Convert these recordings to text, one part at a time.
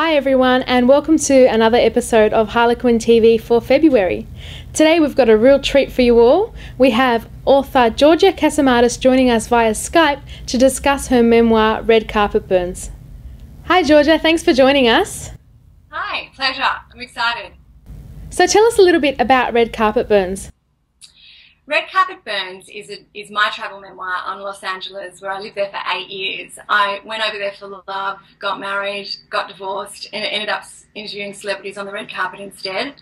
Hi everyone, and welcome to another episode of Harlequin TV for February. Today we've got a real treat for you all. We have author Georgia Cassimatis joining us via Skype to discuss her memoir, Red Carpet Burns. Hi Georgia, thanks for joining us. Hi, pleasure. I'm excited. So tell us a little bit about Red Carpet Burns. Red Carpet Burns is my travel memoir on Los Angeles, where I lived there for 8 years. I went over there for love, got married, got divorced, and ended up interviewing celebrities on the red carpet instead.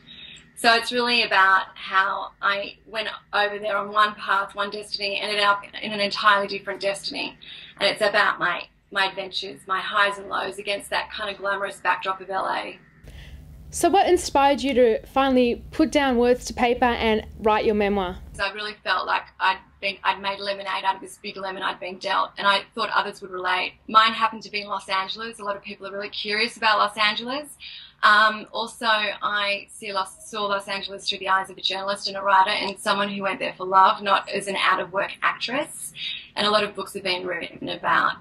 So it's really about how I went over there on one path, one destiny, ended up in an entirely different destiny. And it's about my adventures, my highs and lows against that kind of glamorous backdrop of LA. So what inspired you to finally put down words to paper and write your memoir? So I really felt like I'd made lemonade out of this big lemon I'd been dealt, and I thought others would relate. Mine happened to be in Los Angeles. A lot of people are really curious about Los Angeles. Also, I saw Los Angeles through the eyes of a journalist and a writer and someone who went there for love, not as an out-of-work actress. And a lot of books have been written about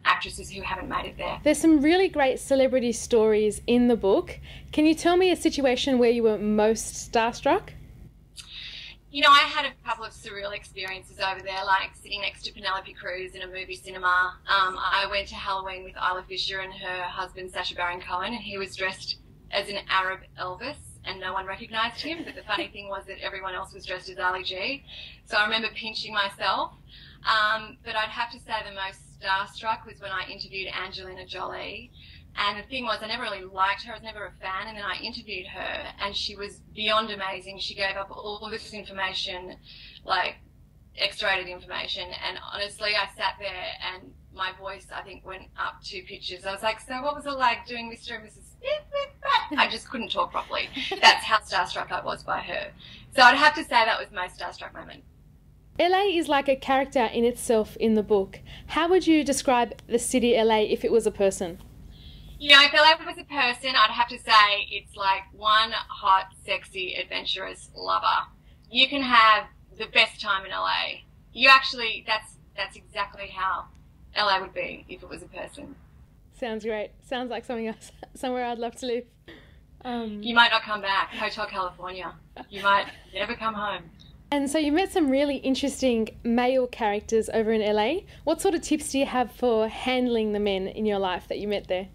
actresses who haven't made it there. There's some really great celebrity stories in the book. Can you tell me a situation where you were most starstruck? You know, I had a couple of surreal experiences over there, like sitting next to Penelope Cruz in a movie cinema. I went to Halloween with Isla Fisher and her husband, Sacha Baron Cohen, and he was dressed as an Arab Elvis, and no one recognised him. But the funny thing was that everyone else was dressed as Ali G. So I remember pinching myself. But I'd have to say the most starstruck was when I interviewed Angelina Jolie. And the thing was, I never really liked her. I was never a fan. And then I interviewed her, and she was beyond amazing. She gave up all this information, like X-rated information. And honestly, I sat there, and my voice, I think, went up 2 pitches. I was like, so what was it like doing Mr. and Mrs. I just couldn't talk properly. That's how starstruck I was by her. So I'd have to say that was my starstruck moment. LA is like a character in itself in the book. How would you describe the city LA if it was a person? You know, if LA was a person, I'd have to say it's like one hot, sexy, adventurous lover. You can have the best time in LA. That's exactly how LA would be if it was a person. Sounds great. Sounds like somewhere I'd love to live. You might not come back. Hotel California. You might never come home. And so you met some really interesting male characters over in LA. What sort of tips do you have for handling the men in your life that you met there?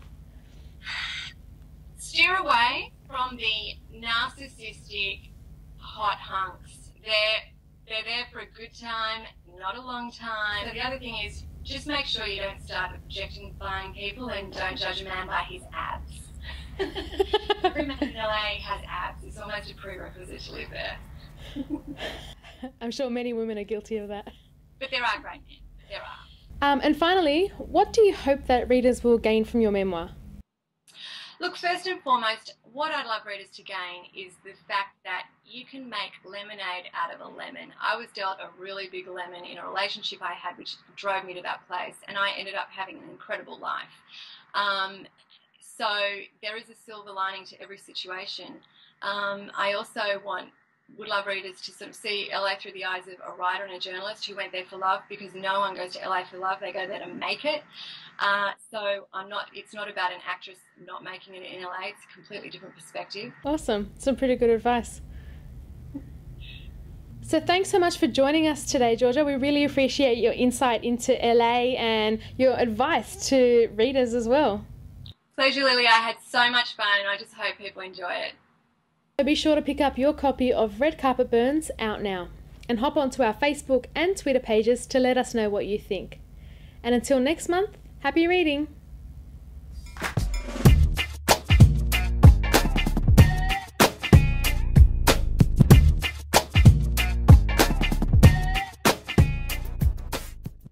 Steer away from the narcissistic hot hunks. They're there for a good time, not a long time. So the other thing is, just make sure you don't start objectifying people and don't judge a man by his abs. Every man in LA has abs. It's almost a prerequisite to live there. I'm sure many women are guilty of that. But there are great men. There are. And finally, what do you hope that readers will gain from your memoir? Look, first and foremost, what I'd love readers to gain is the fact that you can make lemonade out of a lemon. I was dealt a really big lemon in a relationship I had, which drove me to that place, and I ended up having an incredible life. So there is a silver lining to every situation. I also would love readers to sort of see LA through the eyes of a writer and a journalist who went there for love, because no one goes to LA for love, they go there to make it. It's not about an actress not making it in LA, it's a completely different perspective. Awesome, some pretty good advice. So thanks so much for joining us today, Georgia. We really appreciate your insight into LA and your advice to readers as well. Pleasure, Lily. I had so much fun, and I just hope people enjoy it. So be sure to pick up your copy of Red Carpet Burns out now, and hop onto our Facebook and Twitter pages to let us know what you think. And until next month, happy reading!